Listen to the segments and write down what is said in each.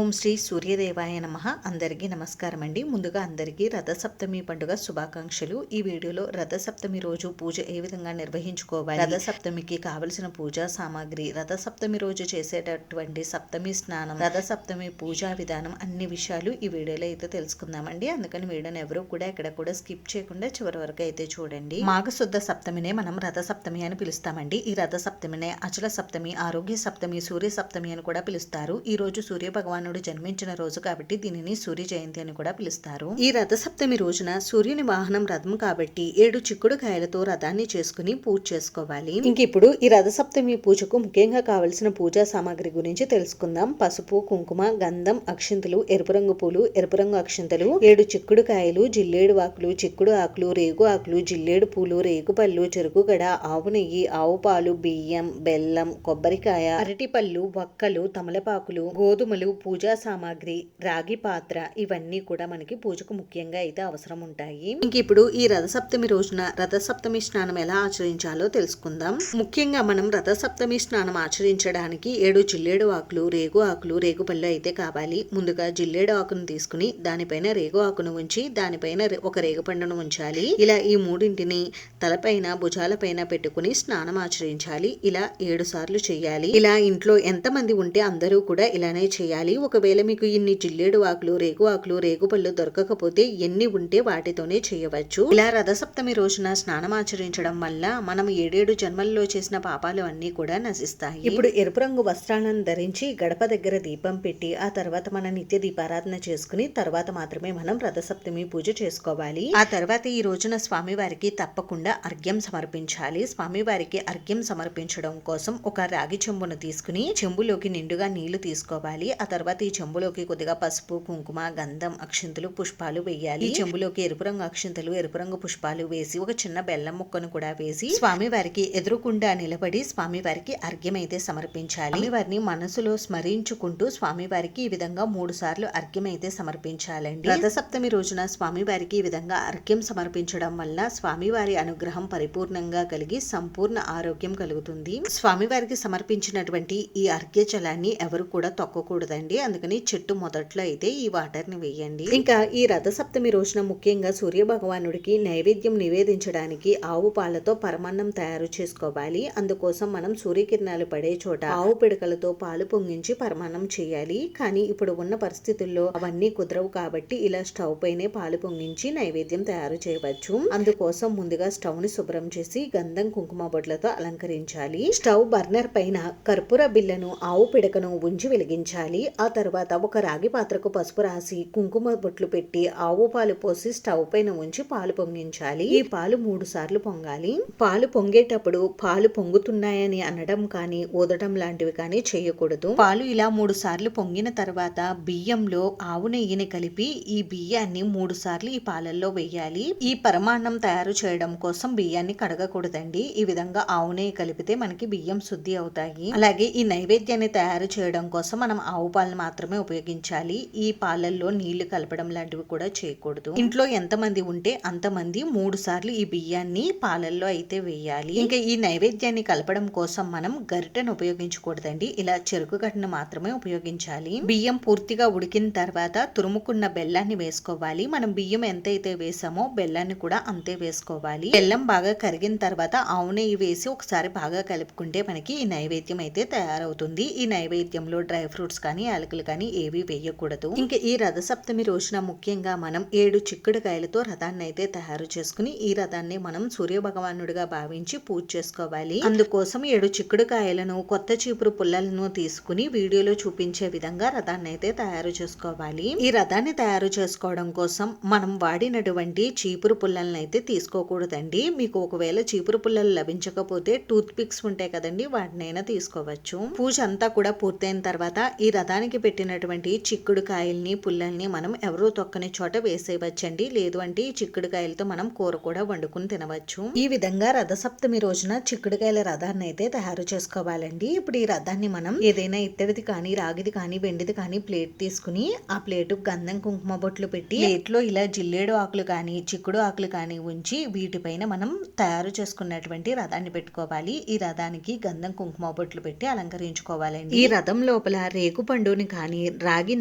ఓం శ్రీ సూర్యదేవాయ నమః. అందరికీ నమస్కారం అండి. ముందుగా అందరికీ రథసప్తమి పండుగ శుభాకాంక్షలు. ఈ వీడియోలో రథసప్తమి రోజు పూజ ఏ విధంగా నిర్వహించుకోవాలి, రథసప్తమికి కావలసిన పూజా సామాగ్రి, రథసప్తమి రోజు చేసేటటువంటి సప్తమి స్నానం, రథసప్తమి పూజా విధానం అన్ని విషయాలు ఈ వీడియోలో అయితే తెలుసుకుందామండి. అందుకని వీడియోని ఎవరు కూడా ఎక్కడ కూడా స్కిప్ చేయకుండా చివరి వరకు అయితే చూడండి. మాఘశుద్ధ సప్తమినే మనం రథసప్తమి అని పిలుస్తామండి. ఈ రథసప్తమినే అచల సప్తమి, ఆరోగ్య సప్తమి, సూర్య సప్తమి అని కూడా పిలుస్తారు. ఈ రోజు సూర్య భగవానుడు జన్మించిన రోజు కాబట్టి దీనిని సూర్య జయంతి అని కూడా పిలుస్తారు. ఈ రథసప్తమి రోజున సూర్యుని వాహనం రథం కాబట్టి 7 చిక్కుడు కాయలతో రథాన్ని చేసుకుని పూజ చేసుకోవాలి. ఇంక ఇప్పుడు ఈ రథసప్తమి పూజకు ముఖ్యంగా కావలసిన పూజా సామాగ్రి గురించి తెలుసుకుందాం. పసుపు, కుంకుమ, గంధం, అక్షింతలు, ఎరుపు రంగు పూలు, ఎరుపు రంగు అక్షింతలు, 7 చిక్కుడు కాయలు, జిల్లేడు ఆకులు, చిక్కుడు ఆకులు, రేగు ఆకులు, జిల్లేడు పూలు, రేగు పళ్ళు, చెరుకు గడ, ఆవు నెయ్యి, ఆవు పాలు, బియ్యం, బెల్లం, కొబ్బరికాయ, అరటిపళ్ళు, వక్కలు, తమలపాకులు, గోధుమలు, పూజా సామాగ్రి, రాగి పాత్ర, ఇవన్నీ కూడా మనకి పూజకు ముఖ్యంగా అయితే అవసరం ఉంటాయి. ఇంక ఇప్పుడు ఈ రథసప్తమి రోజున రథసప్తమి స్నానం ఎలా ఆచరించాలో తెలుసుకుందాం. ముఖ్యంగా మనం రథసప్తమి స్నానం ఆచరించడానికి 7 జిల్లేడు ఆకులు, రేగు ఆకులు, రేగుపళ్ళు అయితే కావాలి. ముందుగా జిల్లేడు ఆకును తీసుకుని దానిపైన రేగు ఆకును ఉంచి దానిపైన ఒక రేగుపండును ఉంచాలి. ఇలా ఈ మూడింటిని తలపైన భుజాలపైన పెట్టుకుని స్నానం ఆచరించాలి. ఇలా 7 సార్లు చేయాలి. ఇలా ఇంట్లో ఎంతమంది ఉంటే అందరూ కూడా ఇలానే చేయాలి. ఒకవేళ మీకు ఇన్ని జిల్లేడు ఆకులు, రేగు ఆకులు, రేగుపళ్ళు దొరకకపోతే ఎన్ని ఉంటే వాటితోనే చేయవచ్చు. ఇలా రథసప్తమి రోజున స్నానం ఆచరించడం వల్ల మనం 7 జన్మల్లో చేసిన పాపాలు అన్ని కూడా నశిస్తాయి. ఇప్పుడు ఎరుపు రంగు వస్త్రాలను ధరించి గడప దగ్గర దీపం పెట్టి ఆ తర్వాత మన నిత్య దీపారాధన చేసుకుని తర్వాత మాత్రమే మనం రథసప్తమి పూజ చేసుకోవాలి. ఆ తర్వాత ఈ రోజున స్వామివారికి తప్పకుండా అర్ఘ్యం సమర్పించాలి. స్వామివారికి అర్ఘ్యం సమర్పించడం కోసం ఒక రాగి చెంబును తీసుకుని చెంబులోకి నిండుగా నీళ్లు తీసుకోవాలి. ఆ తర్వాత ఈ చెంబులోకి కొద్దిగా పసుపు, కుంకుమ, గంధం, అక్షింతలు, పుష్పాలు వేయాలి. ఈ చెంబులోకి ఎరుపు రంగు అక్షింతలు, ఎరుపు రంగు పుష్పాలు వేసి ఒక చిన్న బెల్లం ముక్కను కూడా వేసి స్వామివారికి ఎదురుకుండా నిలబడి స్వామివారికి అర్ఘ్యం అయితే సమర్పించాలి. వారిని మనసులో స్మరించుకుంటూ స్వామివారికి ఈ విధంగా 3 సార్లు అర్ఘ్యం అయితే సమర్పించాలండి. రథసప్తమి రోజున స్వామివారికి ఈ విధంగా అర్ఘ్యం సమర్పించడం వల్ల స్వామివారి అనుగ్రహం పరిపూర్ణంగా కలిగి సంపూర్ణ ఆరోగ్యం కలుగుతుంది. స్వామివారికి సమర్పించినటువంటి ఈ అర్ఘ్య జలాన్ని ఎవరు కూడా తొక్కకూడదండి. అందుకని చెట్టు మొదట్లో అయితే ఈ వాటర్ ని వేయండి. ఇంకా ఈ రథసప్తమి రోజున ముఖ్యంగా సూర్య భగవానుడికి నైవేద్యం నివేదించడానికి ఆవు పాలతో పరమాన్నం తయారు చేసుకోవాలి. అందుకోసం మనం సూర్యకిరణాలు పడే చోట ఆవు పిడకలతో పాలు పొంగించి పరమాన్నం చేయాలి. కానీ ఇప్పుడు ఉన్న పరిస్థితుల్లో అవన్నీ కుదరవు కాబట్టి ఇలా స్టవ్ పైనే పాలు పొంగించి నైవేద్యం తయారు చేయవచ్చు. అందుకోసం ముందుగా స్టవ్ ని శుభ్రం చేసి గంధం, కుంకుమ బొట్లతో అలంకరించాలి. స్టవ్ బర్నర్ పైన కర్పూర బిళ్ళను, ఆవు పిడకను ఉంచి వెలిగించాలి. ఆ తర్వాత ఒక రాగి పాత్రకు పసుపు రాసి కుంకుమ బొట్లు పెట్టి ఆవు పాలు పోసి స్టవ్ పైన ఉంచి పాలు పొంగించాలి. ఈ పాలు 3 సార్లు పొంగాలి. పాలు పొంగేటప్పుడు పాలు పొంగుతున్నాయని అనడం కానీ ఊదడం లాంటివి కానీ చేయకూడదు. పాలు ఇలా 3 సార్లు పొంగిన తర్వాత బియ్యంలో ఆవు నెయ్యిని కలిపి ఈ బియ్యాన్ని 3 సార్లు ఈ పాలల్లో వేయాలి. ఈ పరమాన్నం తయారు చేయడం కోసం బియ్యాన్ని కడగకూడదండి. ఈ విధంగా ఆవు నెయ్యి కలిపితే మనకి బియ్యం శుద్ధి అవుతాయి. అలాగే ఈ నైవేద్యాన్ని తయారు చేయడం కోసం మనం ఆవు పాలను మాత్రమే ఉపయోగించాలి. ఈ పాలల్లో నీళ్లు కలపడం లాంటివి కూడా చేయకూడదు. ఇంట్లో ఎంతమంది ఉంటే అంతమంది 3 సార్లు ఈ బియ్యాన్ని పాలల్లో అయితే వేయాలి. ఇంకా ఈ నైవేద్యాన్ని కలపడం కోసం మనం గరిటెను ఉపయోగించకూడదండి. ఇలా చెరుకు గడ్డను మాత్రమే ఉపయోగించాలి. బియ్యం పూర్తిగా ఉడికిన తర్వాత తురుముకున్న బెల్లాన్ని వేసుకోవాలి. మనం బియ్యం ఎంతైతే వేసామో బెల్లాన్ని కూడా అంతే వేసుకోవాలి. బెల్లం బాగా కరిగిన తర్వాత ఆవు నెయ్యి వేసి ఒకసారి బాగా కలుపుకుంటే మనకి ఈ నైవేద్యం అయితే తయారవుతుంది. ఈ నైవేద్యంలో డ్రై ఫ్రూట్స్ కానీ యాలకులు కానీ ఏవి వేయకూడదు. ఇంకా ఈ రథసప్తమి రోజున ముఖ్యంగా మనం 7 చిక్కుడు కాయలతో రథాన్ని అయితే తయారు చేసుకుని ఈ రథాన్ని మనం సూర్య భగవానుడిగా భావించి పూజ చేసుకోవాలి. అందుకోసం 7 చిక్కుడు కాయలను, కొత్త చీపురు పుల్లలను తీసుకుని వీడియోలో చూపించే విధంగా రథాన్ని అయితే తయారు చేసుకోవాలి. ఈ రథాన్ని తయారు చేసుకోవడం కోసం మనం వాడినటువంటి చీపురు పుల్లలను అయితే తీసుకోకూడదండి. మీకు ఒకవేళ చీపురు పుల్లలు లభించకపోతే టూత్ పిక్స్ ఉంటాయి కదండి, వాటినైనా తీసుకోవచ్చు. పూజ అంతా కూడా పూర్తయిన తర్వాత ఈ రథానికి పెట్టినటువంటి చిక్కుడు కాయల్ని, పుల్లల్ని మనం ఎవరూ తొక్కని చోట వేసేయవచ్చండి. లేదు అంటే ఈ చిక్కుడు కాయలతో మనం కూర కూడా వండుకుని తినవచ్చు. ఈ విధంగా రథసప్తమి రోజున చిక్కుడుకాయల రథాన్ని అయితే తయారు చేసుకోవాలండి. ఇప్పుడు ఈ రథాన్ని మనం ఏదైనా ఇత్తడిది కానీ, రాగిది కానీ, వెండిది కానీ ప్లేట్ తీసుకుని ఆ ప్లేటు గంధం, కుంకుమ బొట్లు పెట్టి ప్లేట్లో ఇలా జిల్లేడు ఆకులు కానీ, చిక్కుడు ఆకులు కానీ ఉంచి వీటిపైన మనం తయారు చేసుకున్నటువంటి రథాన్ని పెట్టుకోవాలి. ఈ రథానికి గంధం, కుంకుమ బొట్లు పెట్టి అలంకరించుకోవాలండి. ఈ రథం లోపల రేగు పండుని కానీ రాగి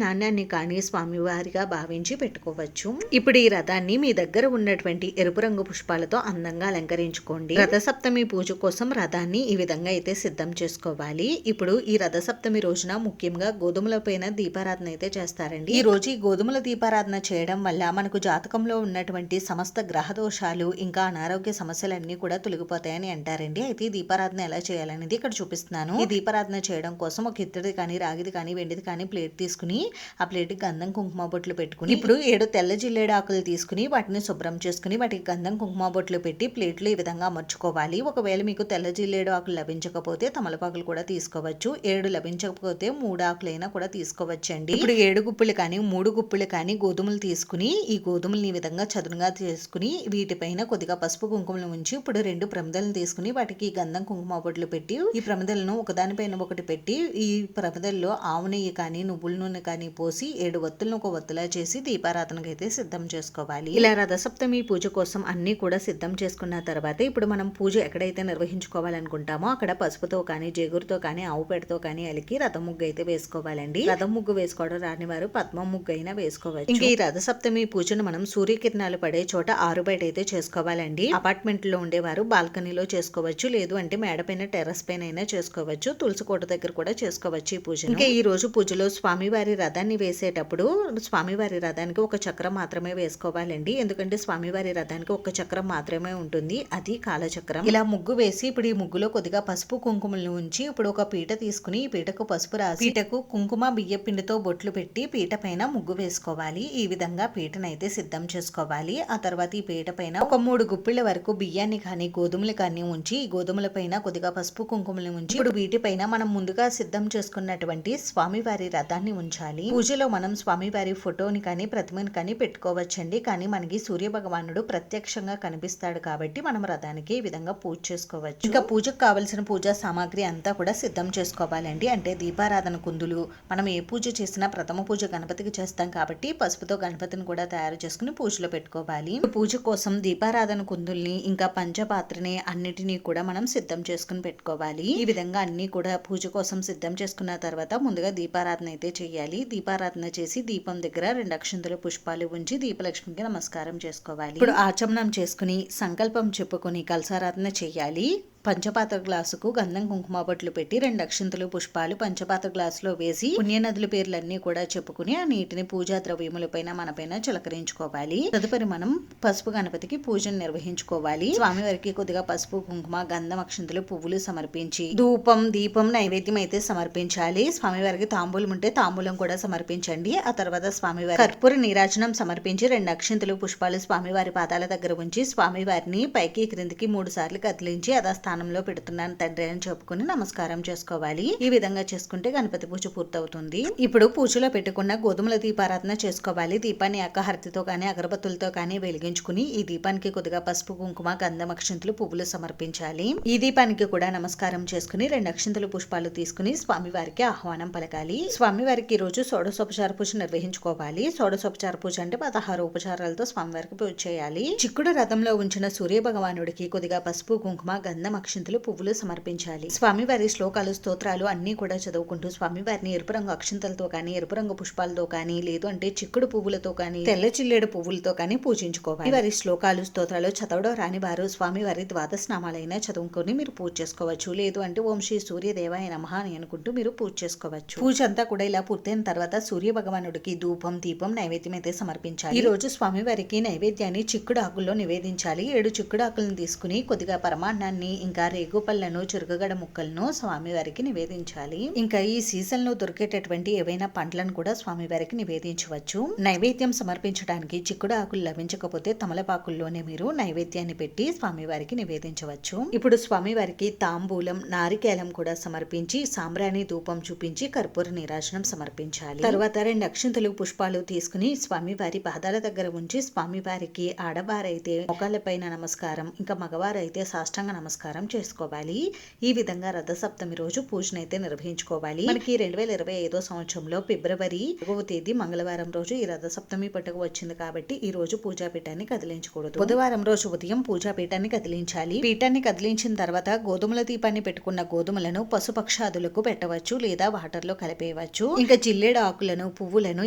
నాణ్యాన్ని కానీ స్వామివారిగా భావించి పెట్టుకోవచ్చు. ఇప్పుడు ఈ రథాన్ని మీ దగ్గర ఉన్నటువంటి ఎరుపు రంగు పుష్పాలతో అందంగా అలంకరించుకోండి. రథసప్తమి పూజ కోసం రథాన్ని ఈ విధంగా అయితే సిద్ధం చేసుకోవాలి. ఇప్పుడు ఈ రథసప్తమి రోజున ముఖ్యంగా గోధుమల పైన దీపారాధన అయితే చేస్తారండి. ఈ రోజు ఈ గోధుమల దీపారాధన చేయడం వల్ల మనకు జాతకంలో ఉన్నటువంటి సమస్త గ్రహ దోషాలు ఇంకా అనారోగ్య సమస్యలన్నీ కూడా తొలగిపోతాయని అంటారండి. అయితే ఈ దీపారాధన ఎలా చేయాలనేది ఇక్కడ చూపిస్తున్నాను. ఈ దీపారాధన చేయడం కోసం ఒక ఇత్తడి కానీ రాగిది కానీ వెండిది కానీ ప్లేట్ తీసుకుని ఆ ప్లేట్ కి గంధం కుంకుమ బొట్లు పెట్టుకుని ఇప్పుడు 7 తెల్ల జిల్లేడు ఆకులు తీసుకుని వాటిని శుభ్రం చేసుకుని వాటికి గంధం కుంకుమ బొట్లు పెట్టి ప్లేట్లు ఈ విధంగా అమర్చుకోవాలి. ఒకవేళ మీకు తెల్ల జిల్లేడు ఆకులు లభించకపోతే తమలపాకులు కూడా తీసుకోవచ్చు. 7 లభించకపోతే 3 ఆకులైనా కూడా తీసుకోవచ్చండి. ఇప్పుడు 7 గుప్పులు కానీ 3 గుప్పులు కానీ గోధుమలు తీసుకుని ఈ గోధుమల్ని ఈ విధంగా చదునుగా చేసుకుని వీటిపైన కొద్దిగా పసుపు కుంకుమలు ఉంచి ఇప్పుడు 2 ప్రమిదలను తీసుకుని వాటికి గంధం కుంకుమ బొట్లు పెట్టి ఈ ప్రమిదలను ఒకదానిపైన ఒకటి పెట్టి ఈ ప్రమిదల్లో ఆవు నెయ్యి కానీ నువ్వుల నూనె కానీ పోసి 7 ఒత్తులను ఒక ఒత్తులా చేసి దీపారాధనకు అయితే సిద్ధం చేసుకోవాలి. ఇలా రథసప్తమి పూజ కోసం అన్ని కూడా సిద్ధం చేసుకున్న తర్వాత ఇప్పుడు మనం పూజ ఎక్కడైతే నిర్వహించుకోవాలనుకుంటామో అక్కడ పసుపుతో కానీ జేగురుతో కానీ ఆవు పేడతో కానీ అలికి రథం ముగ్గు అయితే వేసుకోవాలండి. రథం ముగ్గు వేసుకోవడం రాని వారు పద్మ ముగ్గు అయినా వేసుకోవచ్చు. ఇంకా ఈ రథసప్తమి పూజను మనం సూర్యకిరణాలు పడే చోట ఆరుబయట అయితే చేసుకోవాలండి. అపార్ట్మెంట్ లో ఉండేవారు బాల్కనీలో చేసుకోవచ్చు, లేదు అంటే మేడపైన టెర్రస్ పైన అయినా చేసుకోవచ్చు. తులసి కోట దగ్గర కూడా చేసుకోవచ్చు ఈ పూజ. ఇంకా ఈ రోజు పూజలో స్వామివారి రథాన్ని వేసేటప్పుడు స్వామివారి రథానికి ఒక చక్రం మాత్రమే వేసుకోవాలండి. ఎందుకంటే స్వామివారి రథానికి ఒక చక్రం మాత్రమే ఉంటుంది, అది కాలచక్రం. ఇలా ముగ్గు వేసి ఇప్పుడు ఈ ముగ్గులో కొద్దిగా పసుపు కుంకుమలను ఉంచి ఇప్పుడు ఒక పీట తీసుకుని ఈ పీటకు పసుపు రాసి పీటకు కుంకుమ బియ్య పిండితో బొట్లు పెట్టి పీట పైన ముగ్గు వేసుకోవాలి. ఈ విధంగా పీటనైతే సిద్ధం చేసుకోవాలి. ఆ తర్వాత ఈ పీట పైన ఒక 3 గుప్పిళ్ళ వరకు బియ్యాన్ని కానీ గోధుమలు కానీ ఉంచి ఈ గోధుమల పైన కొద్దిగా పసుపు కుంకుమలు ఉంచి ఇప్పుడు వీటిపైన మనం ముందుగా సిద్ధం చేసుకున్నటువంటి స్వామివారి రథాన్ని ఉంచాలి. పూజలో మనం స్వామివారి ఫోటోని కానీ ప్రతిమని కానీ పెట్టుకోవచ్చండి. కానీ మనకి సూర్య భగవానుడు ప్రత్యక్షంగా కనిపిస్తాడు కాబట్టి మనం రథానికి ఈ విధంగా పూజ చేసుకోవచ్చు. ఇంకా పూజకు కావలసిన పూజా సామాగ్రి అంతా కూడా సిద్ధం చేసుకోవాలండి. అంటే దీపారాధన కుందులు, మనం ఏ పూజ చేసినా ప్రథమ పూజ గణపతికి చేస్తాం కాబట్టి పసుపుతో గణపతిని కూడా తయారు చేసుకుని పూజలో పెట్టుకోవాలి. పూజ కోసం దీపారాధన కుందుల్ని ఇంకా పంచపాత్రని అన్నిటినీ కూడా మనం సిద్ధం చేసుకుని పెట్టుకోవాలి. ఈ విధంగా అన్ని కూడా పూజ కోసం సిద్ధం చేసుకున్న తర్వాత ముందుగా దీపారాధన అయితే చేయాలి. దీపారాధన చేసి దీపం దగ్గర 2 అక్షంతల పుష్పాలు ఉంచి దీపలక్ష్మికి నమస్కారం చేసుకోవాలి. ఇప్పుడు ఆచమనం చేసుకుని సంకల్పం చెప్పుకొని కలసారాధన చేయాలి. పంచపాత్ర గ్లాసుకు గంధం కుంకుమ బొట్లు పెట్టి 2 అక్షంతలు పుష్పాలు పంచపాత్ర గ్లాసులో వేసి పుణ్యనదుల పేర్లన్నీ కూడా చెప్పుకుని ఆ నీటిని పూజా ద్రవ్యములపైన మనపైన చిలకరించుకోవాలి. తదుపరి మనం పసుపు గణపతికి పూజను నిర్వహించుకోవాలి. స్వామివారికి కొద్దిగా పసుపు కుంకుమ గంధం అక్షంతలు పువ్వులు సమర్పించి ధూపం దీపం నైవేద్యం అయితే సమర్పించాలి. స్వామివారికి తాంబూలం ఉంటే తాంబూలం కూడా సమర్పించండి. ఆ తర్వాత స్వామివారి కర్పూర నీరాజనం సమర్పించి 2 అక్షంతలు పుష్పాలు స్వామివారి పాదాల దగ్గర ఉంచి స్వామివారిని పైకి క్రిందికి 3 సార్లు కదిలించి స్థానంలో పెడుతున్నాను తండ్రి అని చెప్పుకుని నమస్కారం చేసుకోవాలి. ఈ విధంగా చేసుకుంటే గణపతి పూజ పూర్తవుతుంది. ఇప్పుడు పూజలో పెట్టుకున్న గోధుమల దీపారాధన చేసుకోవాలి. దీపాన్ని అక్కహర్తితో కానీ అగరబత్తులతో కానీ వెలిగించుకుని ఈ దీపానికి కొద్దిగా పసుపు కుంకుమ గంధం అక్షంతలు పువ్వులు సమర్పించాలి. ఈ దీపానికి కూడా నమస్కారం చేసుకుని 2 అక్షంతలు పుష్పాలు తీసుకుని స్వామివారికి ఆహ్వానం పలకాలి. స్వామివారికి ఈ రోజు షోడశోపచార పూజ నిర్వహించుకోవాలి. షోడశోపచార పూజ అంటే 16 ఉపచారాలతో స్వామివారికి పూజ చేయాలి. చిక్కుడు రథంలో ఉంచిన సూర్య భగవానుడికి కొద్దిగా పసుపు కుంకుమ గంధం అక్షంతలు పువ్వులు సమర్పించాలి. స్వామివారి శ్లోకాలు స్తోత్రాలు అన్ని కూడా చదువుకుంటూ స్వామివారిని ఎరుపు రంగు అక్షంతలతో కానీ ఎరుపు రంగు పుష్పాలతో కానీ లేదు అంటే చిక్కుడు పువ్వులతో కానీ తెల్ల చిల్లేడు పువ్వులతో కానీ పూజించుకోవాలి. వారి శ్లోకాలు స్తోత్రాలు చదవడం రాని వారు స్వామివారి ద్వాదశ నామాలైనా చదువుకొని మీరు పూజ చేసుకోవచ్చు. లేదు అంటే ఓం శ్రీ సూర్యదేవాయ నమః అని అనుకుంటూ మీరు పూజ చేసుకోవచ్చు. పూజ అంతా కూడా ఇలా పూర్తయిన తర్వాత సూర్య భగవానుడికి ధూపం దీపం నైవేద్యం అయితే సమర్పించాలి. ఈ రోజు స్వామివారికి నైవేద్యాన్ని చిక్కుడు ఆకుల్లో నివేదించాలి. 7 చిక్కుడు ఆకులను తీసుకుని కొద్దిగా పరమాన్నాన్ని ఇంకా రేగుపళ్ళను చురుకుగడ ముక్కలను స్వామివారికి నివేదించాలి. ఇంకా ఈ సీజన్ లో దొరికేటటువంటి ఏవైనా పండ్లను కూడా స్వామివారికి నివేదించవచ్చు. నైవేద్యం సమర్పించడానికి చిక్కుడు ఆకులు లభించకపోతే తమలపాకుల్లోనే మీరు నైవేద్యాన్ని పెట్టి స్వామివారికి నివేదించవచ్చు. ఇప్పుడు స్వామివారికి తాంబూలం నారికేలం కూడా సమర్పించి సాంబ్రాణి ధూపం చూపించి కర్పూర నీరాజనం సమర్పించాలి. తర్వాత 2 అక్షంతలు పుష్పాలు తీసుకుని స్వామివారి పాదాల దగ్గర ఉంచి స్వామివారికి ఆడవారైతే మొక్కల పైన నమస్కారం ఇంకా మగవారైతే సాష్టాంగ నమస్కారం ప్రకారం చేసుకోవాలి. ఈ విధంగా రథసప్తమి రోజు పూజనైతే నిర్వహించుకోవాలి. మనకి 2025 సంవత్సరంలో ఫిబ్రవరి 1వ తేదీ మంగళవారం రోజు ఈ రథసప్తమి పండుగ వచ్చింది కాబట్టి ఈ రోజు పూజాపీఠాన్ని కదిలించకూడదు. బుధవారం రోజు ఉదయం పూజాపీఠాన్ని కదిలించాలి. పీఠాన్ని కదిలించిన తర్వాత గోధుమల దీపాన్ని పెట్టుకున్న గోధుమలను పశుపక్షాదులకు పెట్టవచ్చు లేదా వాటర్ లో కలిపేయవచ్చు. ఇంకా జిల్లేడు ఆకులను పువ్వులను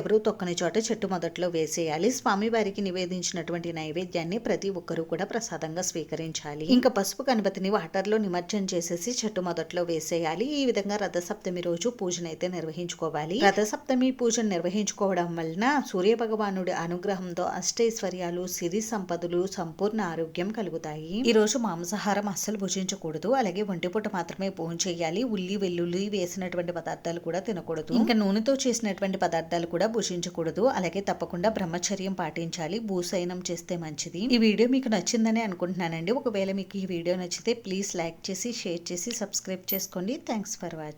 ఎవరూ తొక్కని చోట చెట్టు మొదట్లో వేసేయాలి. స్వామివారికి నివేదించినటువంటి నైవేద్యాన్ని ప్రతి ఒక్కరూ కూడా ప్రసాదంగా స్వీకరించాలి. ఇంకా పసుపు గణపతిని వాటర్ లో నిమజ్జనం చేసేసి చెట్టు మొదట్లో వేసేయాలి. ఈ విధంగా రథసప్తమి రోజు పూజనైతే నిర్వహించుకోవాలి. రథసప్తమి పూజను నిర్వహించుకోవడం వలన సూర్య భగవానుడి అనుగ్రహంతో అష్టైశ్వర్యాలు, సిరి సంపదలు, సంపూర్ణ ఆరోగ్యం కలుగుతాయి. ఈ రోజు మాంసాహారం అస్సలు భుజించకూడదు. అలాగే ఒంటిపూట మాత్రమే భోజనం చేయాలి. ఉల్లి వెల్లుల్లి వేసినటువంటి పదార్థాలు కూడా తినకూడదు. ఇంకా నూనెతో చేసినటువంటి పదార్థాలు కూడా భుజించకూడదు. అలాగే తప్పకుండా బ్రహ్మచర్యం పాటించాలి. భూశయనం చేస్తే మంచిది. ఈ వీడియో మీకు నచ్చిందని అనుకుంటున్నానండి. ఒకవేళ మీకు ఈ వీడియో నచ్చితే ప్లీజ్ లైక్ చేసి షేర్ చేసి సబ్స్క్రైబ్ చేసుకోండి. Thanks for watching.